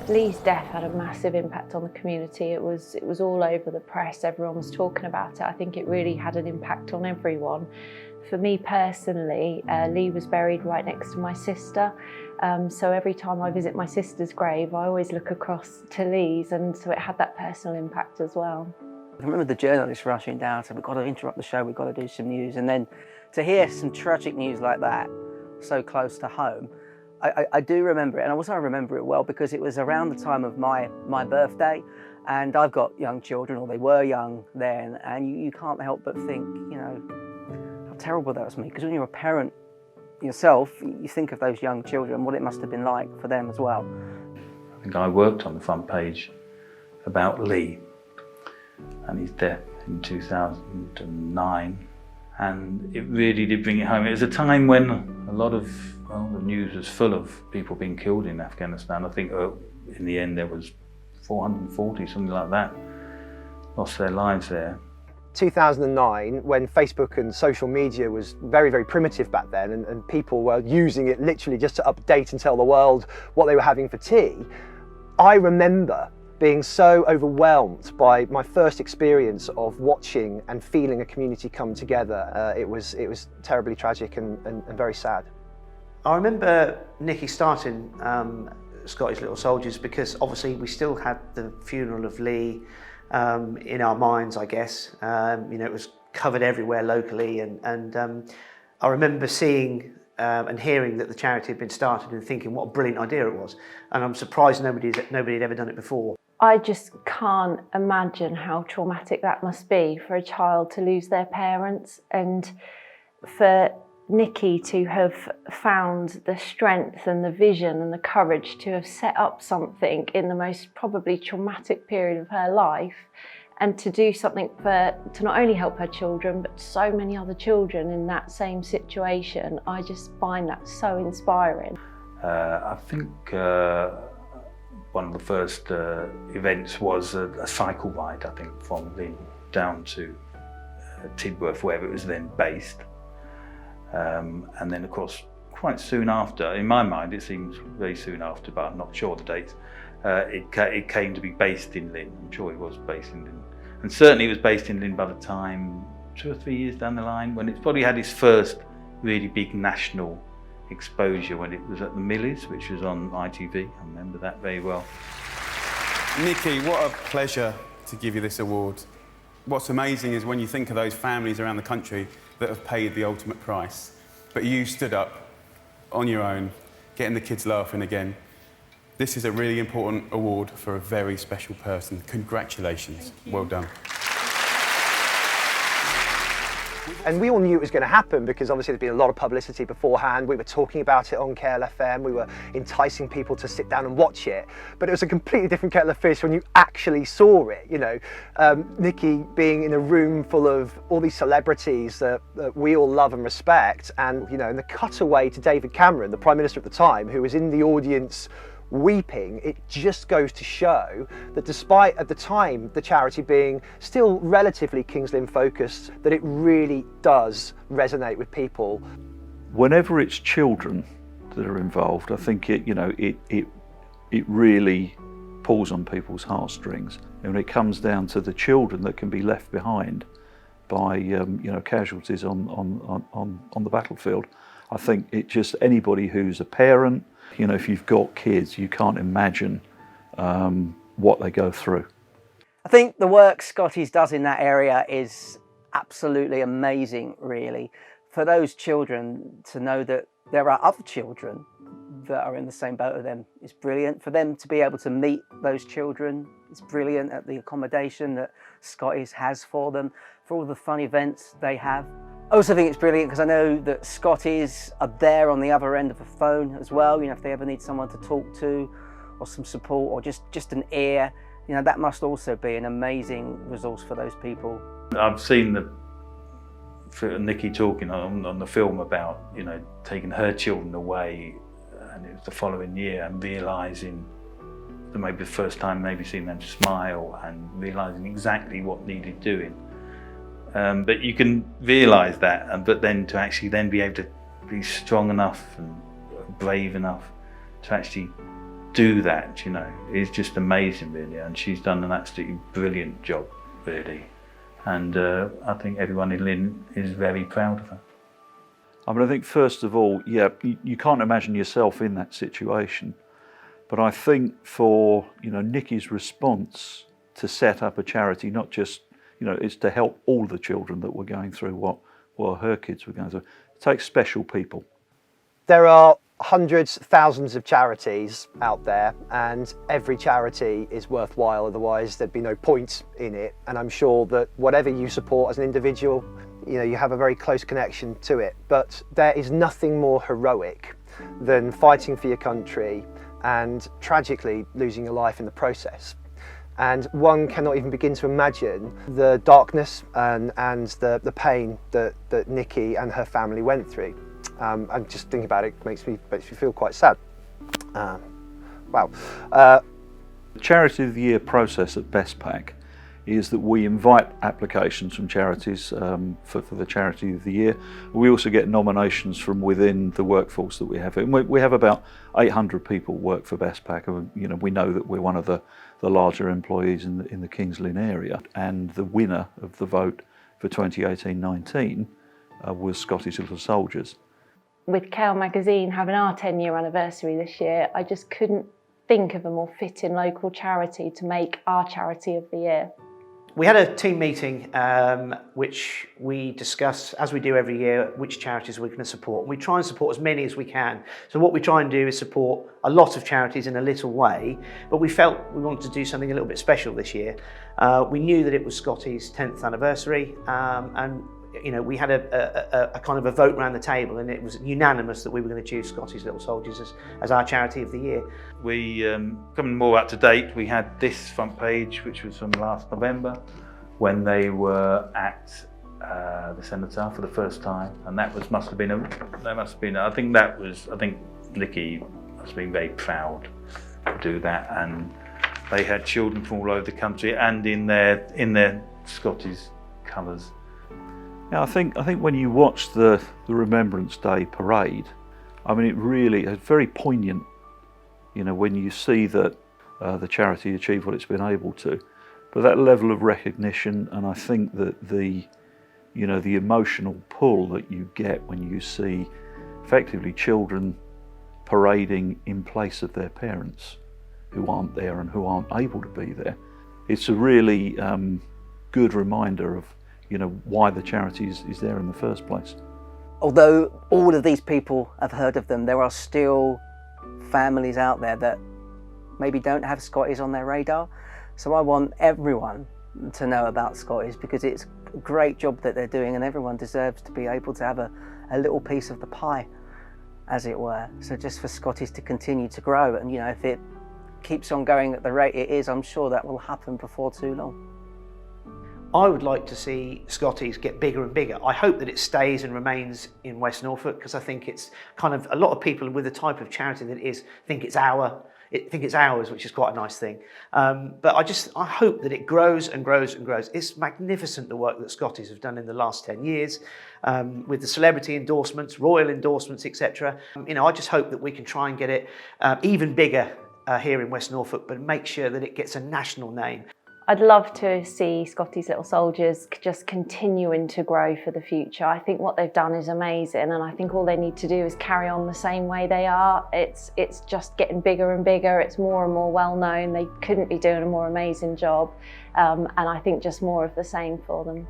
Lee's death had a massive impact on the community. It was all over the press, everyone was talking about it. I think it really had an impact on everyone. For me personally, Lee was buried right next to my sister, so every time I visit my sister's grave I always look across to Lee's, and so it had that personal impact as well. I remember the journalists rushing down, saying, we've got to interrupt the show, we've got to do some news, and then to hear some tragic news like that so close to home, I do remember it, and also I remember it well because it was around the time of my birthday, and I've got young children, or they were young then, and you can't help but think, you know, how terrible that was for me, because when you're a parent yourself, you think of those young children, what it must have been like for them as well. I think I worked on the front page about Lee and his death in 2009, and it really did bring it home. It was a time when a lot of the news was full of people being killed in Afghanistan. I think in the end there was 440, something like that, lost their lives there. 2009, when Facebook and social media was very, very primitive back then, and people were using it literally just to update and tell the world what they were having for tea, I remember being so overwhelmed by my first experience of watching and feeling a community come together. It was terribly tragic and very sad. I remember Nicky starting Scotty's Little Soldiers because obviously we still had the funeral of Lee in our minds, I guess. You know, it was covered everywhere locally, and I remember seeing and hearing that the charity had been started and thinking what a brilliant idea it was. And I'm surprised nobody had ever done it before. I just can't imagine how traumatic that must be for a child to lose their parents, and for Nicky to have found the strength and the vision and the courage to have set up something in the most probably traumatic period of her life, and to do something to not only help her children but so many other children in that same situation. I just find that so inspiring. I think one of the first events was a cycle ride, I think, from Lynn down to Tidworth, wherever it was then based. And then, of course, quite soon after, in my mind it seems very soon after, but I'm not sure the dates, it came to be based in Lynn. I'm sure it was based in Lynn. And certainly it was based in Lynn by the time, 2 or 3 years down the line, when it's probably had its first really big national exposure, when it was at the Millies, which was on ITV. I remember that very well. Nicky, what a pleasure to give you this award. What's amazing is when you think of those families around the country that have paid the ultimate price, but you stood up on your own, getting the kids laughing again. This is a really important award for a very special person. Congratulations. Well done. And we all knew it was going to happen because obviously there'd been a lot of publicity beforehand. We were talking about it on KLFM. We were enticing people to sit down and watch it. But it was a completely different kettle of fish when you actually saw it. You know, Nicky being in a room full of all these celebrities that we all love and respect, and you know, in the cutaway to David Cameron, the Prime Minister at the time, who was in the audience weeping, it just goes to show that despite at the time the charity being still relatively Kings Lynn focused, that it really does resonate with people. Whenever it's children that are involved, I think it really pulls on people's heartstrings. And when it comes down to the children that can be left behind by casualties on the battlefield, I think it just, anybody who's a parent, you know, if you've got kids, you can't imagine what they go through. I think the work Scotty's does in that area is absolutely amazing, really. For those children to know that there are other children that are in the same boat as them is brilliant. For them to be able to meet those children is brilliant, at the accommodation that Scotty's has for them, for all the fun events they have. I also think it's brilliant because I know that Scotty's are there on the other end of the phone as well. You know, if they ever need someone to talk to, or some support, or just an ear, you know, that must also be an amazing resource for those people. I've seen Nicky talking on the film about, you know, taking her children away, and it was the following year, and realising that maybe the first time maybe seeing them smile and realising exactly what needed doing. But you can realise that, but then to actually then be able to be strong enough and brave enough to actually do that, you know, is just amazing, really. And she's done an absolutely brilliant job, really. And I think everyone in Lynn is very proud of her. I mean, I think first of all, yeah, you can't imagine yourself in that situation. But I think for, you know, Nikki's response to set up a charity, not just, you know, it's to help all the children that were going through what her kids were going through. It takes special people. There are hundreds, thousands of charities out there, and every charity is worthwhile, otherwise there'd be no point in it. And I'm sure that whatever you support as an individual, you know, you have a very close connection to it. But there is nothing more heroic than fighting for your country and tragically losing your life in the process. And one cannot even begin to imagine the darkness and the pain that Nikki and her family went through. And just thinking about it makes me feel quite sad. Wow. The Charity of the Year process at BestPac is that we invite applications from charities for the Charity of the Year. We also get nominations from within the workforce that we have. And we have about 800 people work for BestPac, and you know, we know that we're one of the larger employees in the Kings Lynn area. And the winner of the vote for 2018-19 was Scotty's Little Soldiers. With Kale magazine having our 10-year anniversary this year, I just couldn't think of a more fitting local charity to make our Charity of the Year. We had a team meeting which we discussed, as we do every year, which charities we're going to support. We try and support as many as we can. So what we try and do is support a lot of charities in a little way, but we felt we wanted to do something a little bit special this year. We knew that it was Scotty's 10th anniversary, and you know, we had a kind of a vote around the table, and it was unanimous that we were going to choose Scotty's Little Soldiers as our Charity of the Year. We, coming more up to date, we had this front page, which was from last November, when they were at the Cenotaph for the first time, and I think Nikki must have been very proud to do that, and they had children from all over the country and in their Scotty's colours. Yeah, I think when you watch the Remembrance Day parade, I mean, it's very poignant, you know, when you see that the charity achieved what it's been able to. But that level of recognition, and I think that the emotional pull that you get when you see effectively children parading in place of their parents who aren't there and who aren't able to be there, it's a really good reminder of, you know, why the charity is there in the first place. Although all of these people have heard of them, there are still families out there that maybe don't have Scotty's on their radar. So I want everyone to know about Scotty's, because it's a great job that they're doing, and everyone deserves to be able to have a little piece of the pie, as it were. So just for Scotty's to continue to grow, and you know, if it keeps on going at the rate it is, I'm sure that will happen before too long. I would like to see Scotty's get bigger and bigger. I hope that it stays and remains in West Norfolk, because I think it's kind of, a lot of people with the type of charity that it is think it's ours, which is quite a nice thing. But I hope that it grows and grows and grows. It's magnificent, the work that Scotty's have done in the last 10 years, with the celebrity endorsements, royal endorsements, etc. You know, I just hope that we can try and get it even bigger here in West Norfolk, but make sure that it gets a national name. I'd love to see Scotty's Little Soldiers just continuing to grow for the future. I think what they've done is amazing, and I think all they need to do is carry on the same way they are. It's just getting bigger and bigger. It's more and more well known. They couldn't be doing a more amazing job, and I think just more of the same for them.